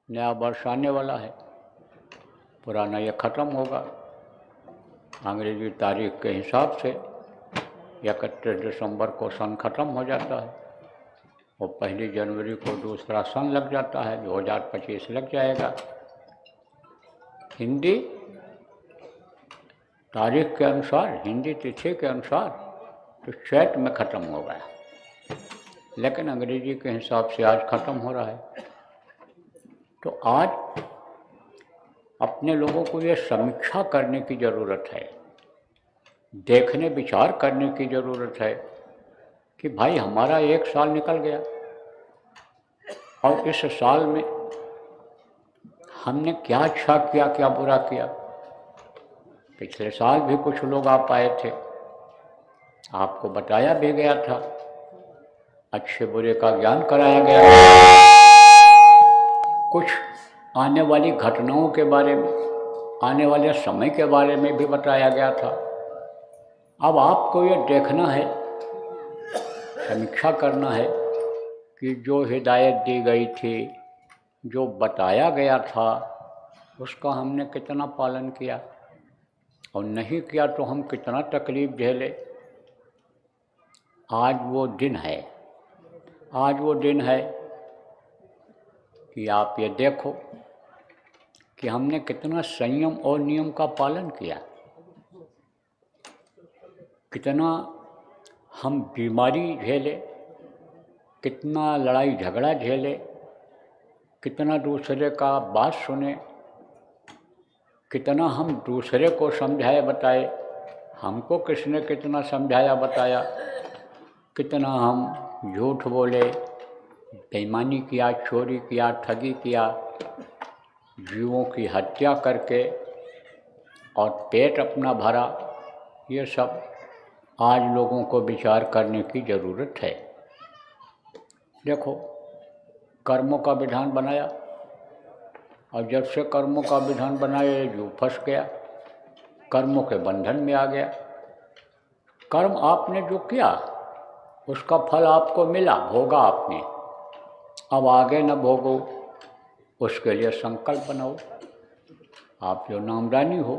नया वर्ष आने वाला है, पुराना ये ख़त्म होगा। अंग्रेजी तारीख के हिसाब से 31 दिसंबर को सन ख़त्म हो जाता है और 1 जनवरी को दूसरा सन लग जाता है, 2025 लग जाएगा। हिंदी तारीख के अनुसार, हिंदी तिथि के अनुसार तो चैत में ख़त्म हो गया, लेकिन अंग्रेजी के हिसाब से आज ख़त्म हो रहा है। तो आज अपने लोगों को ये समीक्षा करने की ज़रूरत है, देखने विचार करने की ज़रूरत है कि भाई हमारा एक साल निकल गया और इस साल में हमने क्या अच्छा किया, क्या बुरा किया। पिछले साल भी कुछ लोग आप आए थे, आपको बताया भी गया था, अच्छे बुरे का ज्ञान कराया गया था, कुछ आने वाली घटनाओं के बारे में, आने वाले समय के बारे में भी बताया गया था। अब आपको ये देखना है, समीक्षा करना है कि जो हिदायत दी गई थी, जो बताया गया था, उसका हमने कितना पालन किया और नहीं किया तो हम कितना तकलीफ़ झेले। आज वो दिन है, आज वो दिन है कि आप ये देखो कि हमने कितना संयम और नियम का पालन किया, कितना हम बीमारी झेले, कितना लड़ाई झगड़ा झेले, कितना दूसरे का बात सुने, कितना हम दूसरे को समझाए बताए, हमको किसने कितना समझाया बताया, कितना हम झूठ बोले, बेईमानी किया, चोरी किया, ठगी किया, जीवों की हत्या करके और पेट अपना भरा। ये सब आज लोगों को विचार करने की ज़रूरत है। देखो, कर्मों का विधान बनाया और जब से कर्मों का विधान बनाया ये जीव फंस गया, कर्मों के बंधन में आ गया। कर्म आपने जो किया उसका फल आपको मिला, भोगा आपने, अब आगे न भोगो, उसके लिए संकल्प बनाओ। आप जो नामदानी हो,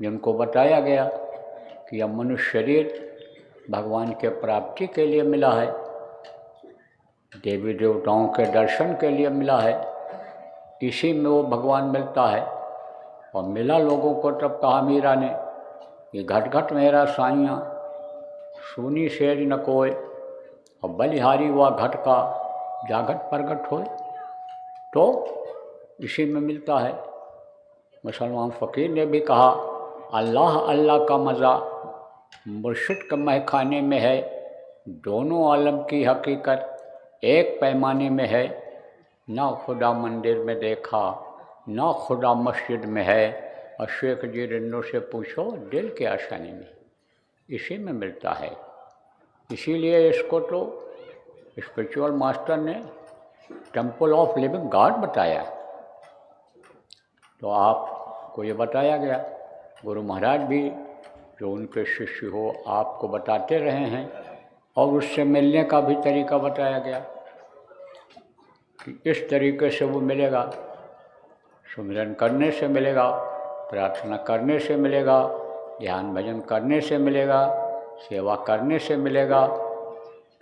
जिनको बताया गया कि यह मनुष्य शरीर भगवान के प्राप्ति के लिए मिला है, देवी देवताओं के दर्शन के लिए मिला है, इसी में वो भगवान मिलता है। और मिला लोगों को तब कहा मीरा ने कि घट घट मेरा साइयाँ, सुनी शेर न कोय, और बलिहारी हुआ घट का जागट प्रगट होए। तो इसी में मिलता है। मुसलमान फ़कीर ने भी कहा, अल्लाह अल्लाह का मज़ा मुर्शिद के महखाने में है, दोनों आलम की हकीकत एक पैमाने में है, ना खुदा मंदिर में देखा, ना खुदा मस्जिद में है, और शेख जी रिन्नों से पूछो दिल के आशानी में, इसी में मिलता है। इसीलिए इसको तो स्पिरिचुअल मास्टर ने टेम्पल ऑफ लिविंग गॉड बताया। तो आपको ये बताया गया, गुरु महाराज भी जो उनके शिष्य हो आपको बताते रहे हैं, और उससे मिलने का भी तरीका बताया गया कि इस तरीके से वो मिलेगा। सुमिरन करने से मिलेगा, प्रार्थना करने से मिलेगा, ध्यान भजन करने से मिलेगा, सेवा करने से मिलेगा।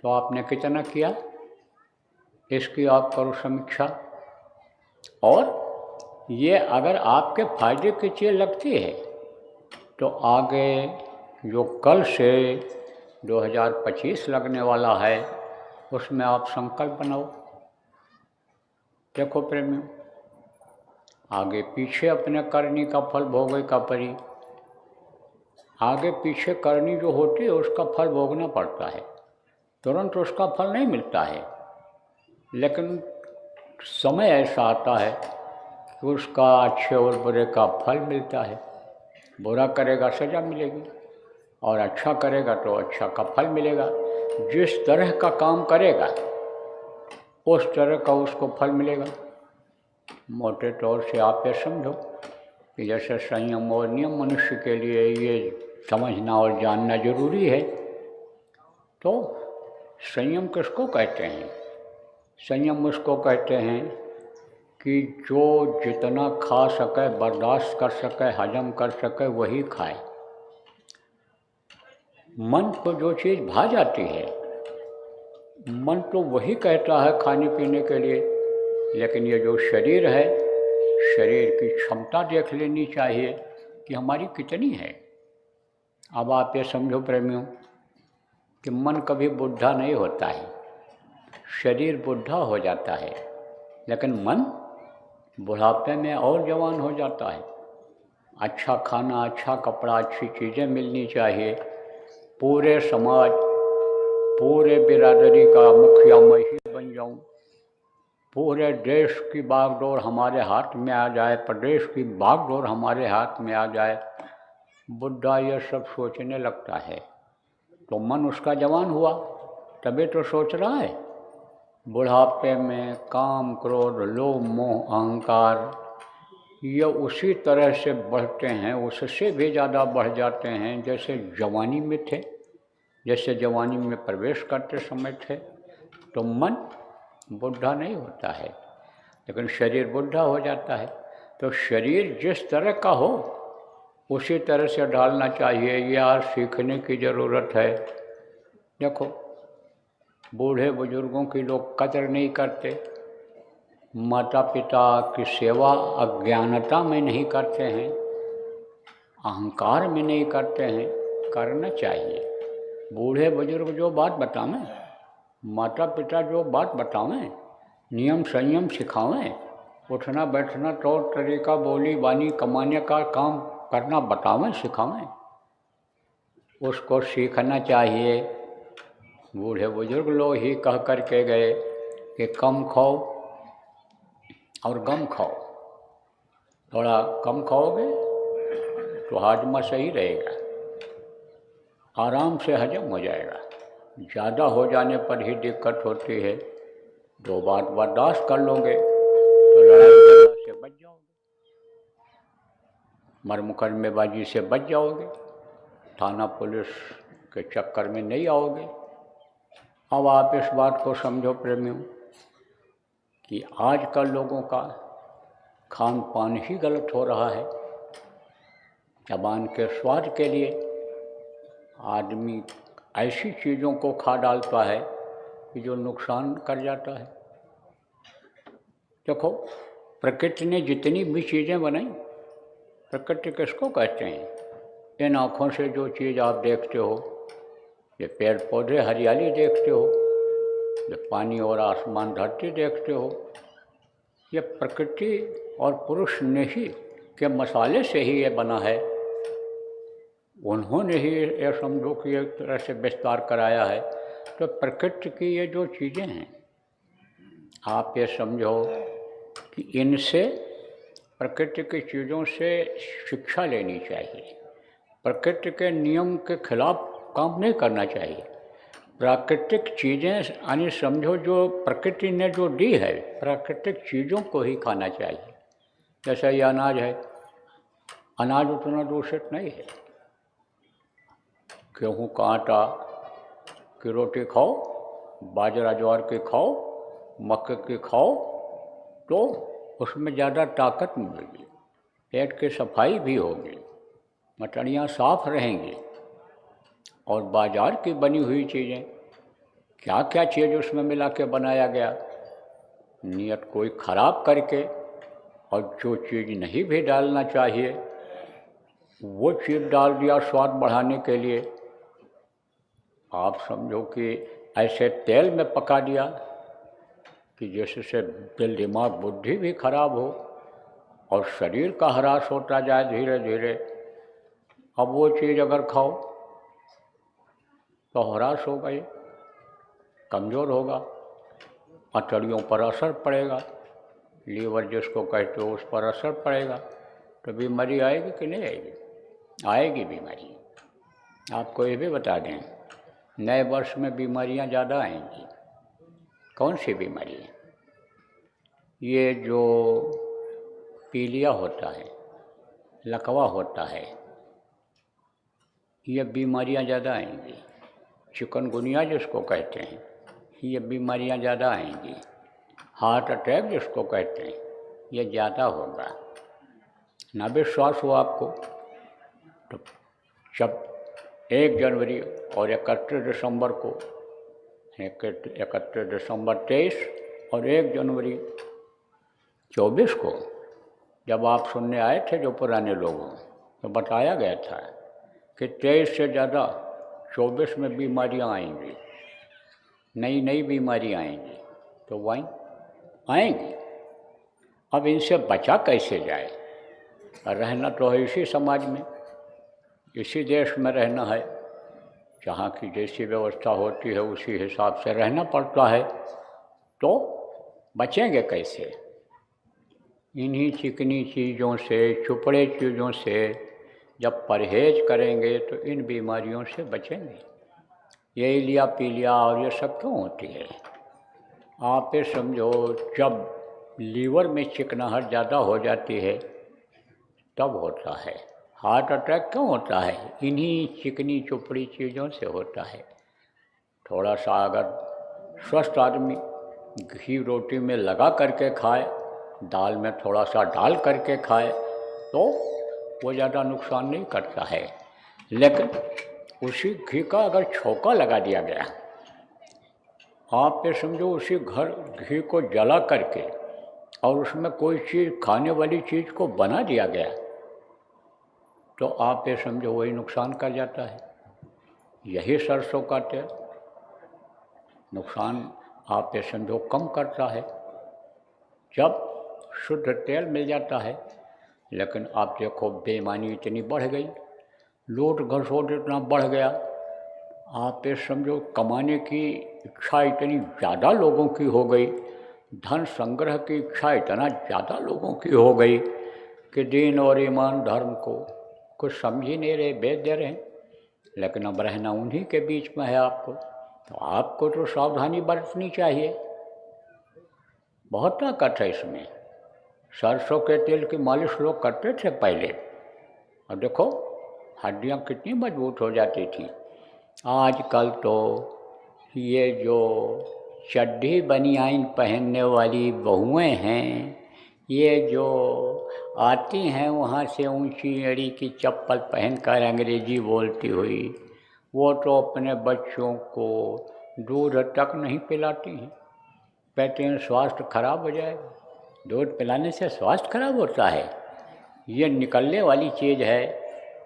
तो आपने कितना किया, इसकी आप करो समीक्षा। और ये अगर आपके फायदे की चीज़ लगती है तो आगे जो कल से 2025 लगने वाला है उसमें आप संकल्प बनाओ। देखो प्रेमियों, आगे पीछे अपने करनी का फल भोगे का परी। आगे पीछे करनी जो होती है उसका फल भोगना पड़ता है, तुरंत उसका फल नहीं मिलता है, लेकिन समय ऐसा आता है कि उसका अच्छे और बुरे का फल मिलता है। बुरा करेगा सज़ा मिलेगी और अच्छा करेगा तो अच्छा का फल मिलेगा। जिस तरह का काम करेगा उस तरह का उसको फल मिलेगा। मोटे तौर से आप ये समझो कि जैसे संयम और नियम मनुष्य के लिए ये समझना और जानना जरूरी है। तो संयम किसको कहते हैं? संयम उसको कहते हैं कि जो जितना खा सके, बर्दाश्त कर सके, हजम कर सके वही खाए। मन को जो चीज़ भा जाती है, मन तो वही कहता है खाने पीने के लिए, लेकिन ये जो शरीर है, शरीर की क्षमता देख लेनी चाहिए कि हमारी कितनी है। अब आप ये समझो प्रेमियों कि मन कभी बुढ़ा नहीं होता है, शरीर बुढ़ा हो जाता है, लेकिन मन बुढ़ापे में और जवान हो जाता है। अच्छा खाना, अच्छा कपड़ा, अच्छी चीज़ें मिलनी चाहिए। पूरे समाज, पूरे बिरादरी का मुखिया मैं ही बन जाऊं, पूरे देश की बागडोर हमारे हाथ में आ जाए, प्रदेश की बागडोर हमारे हाथ में आ जाए। बुढ़ा ये सब सोचने लगता है तो मन उसका जवान हुआ, तभी तो सोच रहा है। बुढ़ापे में काम, क्रोध, लोभ, मोह, अहंकार ये उसी तरह से बढ़ते हैं, उससे भी ज़्यादा बढ़ जाते हैं जैसे जवानी में थे, जैसे जवानी में प्रवेश करते समय थे। तो मन बुढ़ा नहीं होता है, लेकिन शरीर बुढ़ा हो जाता है। तो शरीर जिस तरह का हो उसी तरह से ढालना चाहिए। यार सीखने की ज़रूरत है। देखो, बूढ़े बुजुर्गों की लोग कदर नहीं करते, माता पिता की सेवा अज्ञानता में नहीं करते हैं, अहंकार में नहीं करते हैं। करना चाहिए। बूढ़े बुजुर्ग जो बात बतावें, माता पिता जो बात बतावें, नियम संयम सिखावें, उठना बैठना, तौर तरीका, बोली बानी, कमाने का काम करना बतावें, सिखावें, उसको सीखना चाहिए। बूढ़े बुजुर्ग लोग ही कह कर के गए कि कम खाओ और गम खाओ। थोड़ा कम खाओगे तो हाजमा सही रहेगा, आराम से हजम हो जाएगा। ज़्यादा हो जाने पर ही दिक्कत होती है। दो बात बर्दाश्त कर लोगे तो लड़ाई झगड़ा से बच जाओगे, मर मुकदमेबाजी से बच जाओगे, थाना पुलिस के चक्कर में नहीं आओगे। अब आप इस बात को समझो प्रेमियों कि आजकल लोगों का खान पान ही गलत हो रहा है। ज़बान के स्वाद के लिए आदमी ऐसी चीज़ों को खा डालता है कि जो नुकसान कर जाता है। देखो, प्रकृति ने जितनी भी चीज़ें बनाई, प्रकृति किसको कहते हैं? इन आँखों से जो चीज़ आप देखते हो, ये पेड़ पौधे हरियाली देखते हो, ये पानी और आसमान धरती देखते हो, ये प्रकृति और पुरुष ने ही के मसाले से ही ये बना है। उन्होंने ही ये समझो कि एक तरह से विस्तार कराया है। तो प्रकृति की ये जो चीज़ें हैं, आप ये समझो कि इनसे, प्रकृति की चीज़ों से शिक्षा लेनी चाहिए। प्रकृति के नियम के खिलाफ काम नहीं करना चाहिए। प्राकृतिक चीज़ें यानी समझो जो प्रकृति ने जो दी है, प्राकृतिक चीज़ों को ही खाना चाहिए। जैसा ये अनाज है, अनाज उतना दूषित नहीं है। गेहूँ का आटा की रोटी खाओ, बाजरा ज्वार की खाओ, मक्के की खाओ, तो उसमें ज़्यादा ताकत मिलेगी, पेट की सफाई भी होगी, मटड़ियाँ साफ रहेंगी। और बाज़ार की बनी हुई चीज़ें, क्या क्या चीज़ उसमें मिला के बनाया गया, नियत कोई ख़राब करके, और जो चीज़ नहीं भी डालना चाहिए वो चीज़ डाल दिया स्वाद बढ़ाने के लिए। आप समझो कि ऐसे तेल में पका दिया कि जिससे दिल दिमाग बुद्धि भी खराब हो और शरीर का ह्रास होता जाए धीरे धीरे। अब वो चीज़ अगर खाओ तो ह्रास होगा, ये कमज़ोर होगा, अतड़ियों पर असर पड़ेगा, लीवर जिसको कहते हो उस पर असर पड़ेगा, तो बीमारी आएगी कि नहीं आएगी? आएगी बीमारी। आपको ये भी बता दें, नए वर्ष में बीमारियां ज़्यादा आएंगी। कौन सी बीमारी? ये जो पीलिया होता है, लकवा होता है, ये बीमारियां ज़्यादा आएंगी। चिकनगुनिया जिसको कहते हैं, ये बीमारियां ज़्यादा आएंगी। हार्ट अटैक जिसको कहते हैं, ये ज़्यादा होगा। ना विश्वास हो आपको तो जब 1 जनवरी और 31 दिसंबर को, 31 दिसंबर 23 और 1 जनवरी 24 को जब आप सुनने आए थे जो पुराने लोगों, तो बताया गया था कि 23 से ज़्यादा 24 में बीमारियां आएंगी, नई नई बीमारियां आएंगी, तो वहीं आएंगी। अब इनसे बचा कैसे जाए? रहना तो है इसी समाज में, इसी देश में रहना है, जहाँ की जैसी व्यवस्था होती है उसी हिसाब से रहना पड़ता है। तो बचेंगे कैसे? इन्हीं चिकनी चीज़ों से, चुपड़े चीज़ों से जब परहेज करेंगे तो इन बीमारियों से बचेंगे। ये इलिया पीलिया और ये सब क्यों होती है? आप ये समझो, जब लीवर में चिकनाहट ज़्यादा हो जाती है तब होता है। हार्ट अटैक क्यों होता है? इन्हीं चिकनी चुपड़ी चीज़ों से होता है। थोड़ा सा अगर स्वस्थ आदमी घी रोटी में लगा करके खाए, दाल में थोड़ा सा डाल करके खाए तो वो ज़्यादा नुकसान नहीं करता है। लेकिन उसी घी का अगर छौंका लगा दिया गया, आप ये समझो उसी घी को जला करके और उसमें कोई चीज़, खाने वाली चीज़ को बना दिया गया, तो आप ये समझो वही नुकसान कर जाता है। यही सरसों का तेल नुकसान आप ये समझो कम करता है जब शुद्ध तेल मिल जाता है। लेकिन आप देखो बेईमानी इतनी बढ़ गई, लूट घसोट इतना बढ़ गया, आप ये समझो कमाने की इच्छा इतनी ज़्यादा लोगों की हो गई, धन संग्रह की इच्छा इतना ज़्यादा लोगों की हो गई कि दीन और ईमान धर्म को कुछ समझ ही नहीं रहे, बेच दे रहे हैं। लेकिन अब रहना उन्हीं के बीच में है आपको, तो आपको तो सावधानी बरतनी चाहिए। बहुत ताकत है इसमें। सरसों के तेल की मालिश लोग करते थे पहले, और देखो हड्डियाँ कितनी मजबूत हो जाती थी। आजकल तो ये जो चड्ढी बनियाइन पहनने वाली बहुएं हैं, ये जो आती हैं वहाँ से ऊंची एड़ी की चप्पल पहनकर अंग्रेजी बोलती हुई, वो तो अपने बच्चों को दूध तक नहीं पिलाती हैं। कहते हैं स्वास्थ्य खराब हो जाएगा। दूध पिलाने से स्वास्थ्य खराब होता है? ये निकलने वाली चीज़ है।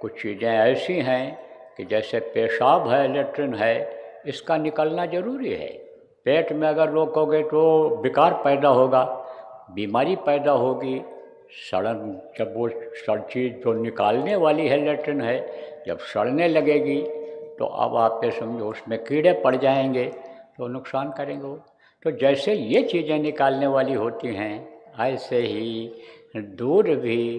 कुछ चीज़ें ऐसी हैं कि जैसे पेशाब है, लेट्रिन है, इसका निकलना ज़रूरी है। पेट में अगर रोकोगे तो विकार पैदा होगा, बीमारी पैदा होगी। सड़न, जब वो चीज़ जो निकालने वाली है लेट्रिन है, जब सड़ने लगेगी तो अब आप ये समझो उसमें कीड़े पड़ जाएंगे तो नुकसान करेंगे वो। तो जैसे ये चीज़ें निकालने वाली होती हैं, ऐसे ही दूध भी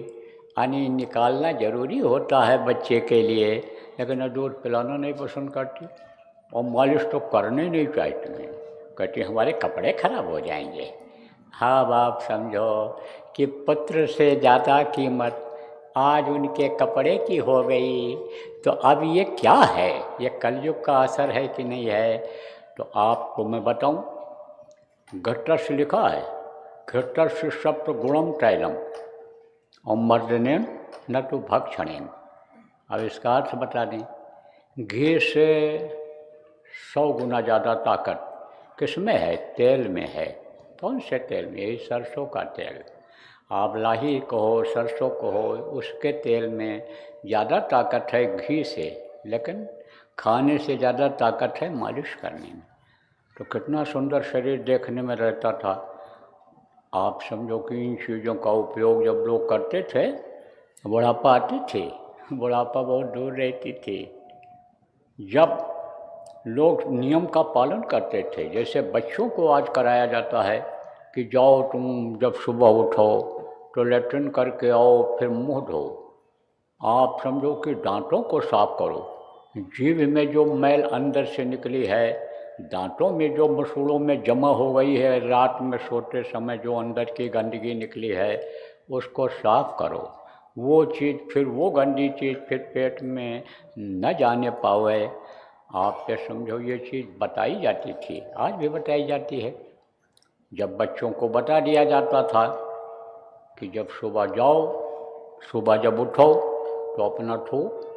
यानी निकालना ज़रूरी होता है बच्चे के लिए, लेकिन दूध पिलाना नहीं पसंद करती और मालिश तो करनी नहीं चाहती हैं। कहती हमारे कपड़े खराब हो जाएंगे। हाँ, अब आप समझो कि पुत्र से ज़्यादा कीमत आज उनके कपड़े की हो गई, तो अब ये क्या है? ये कलयुग का असर है कि नहीं है? तो आपको मैं बताऊं, घटस्य लिखा है, घटस्य सप्त गुणम तैलम और मर्दनेन न तो भक्षणेन। अब इसका अर्थ बता दें, घी से 100 गुना ज़्यादा ताकत किस में है? तेल में है। कौन से तेल में? यही सरसों का तेल। आप लाही कहो, सरसों कहो, उसके तेल में ज़्यादा ताकत है घी से, लेकिन खाने से ज़्यादा ताकत है मालिश करने में। तो कितना सुंदर शरीर देखने में रहता था। आप समझो कि इन चीज़ों का उपयोग जब लोग करते थे, बुढ़ापा आती थी, बुढ़ापा बहुत दूर रहती थी। जब लोग नियम का पालन करते थे, जैसे बच्चों को आज कराया जाता है कि जाओ तुम जब सुबह उठो तो लेट्रिन करके आओ, फिर मुंह धो। आप समझो कि दांतों को साफ करो। जीभ में जो मैल अंदर से निकली है, दांतों में जो मसूड़ों में जमा हो गई है, रात में सोते समय जो अंदर की गंदगी निकली है, उसको साफ करो। वो चीज़ फिर, वो गंदी चीज़ फिर पेट में न जाने पावे। आप ये समझो ये चीज़ बताई जाती थी, आज भी बताई जाती है। जब बच्चों को बता दिया जाता था कि जब सुबह जाओ, सुबह जब उठो तो अपना थूक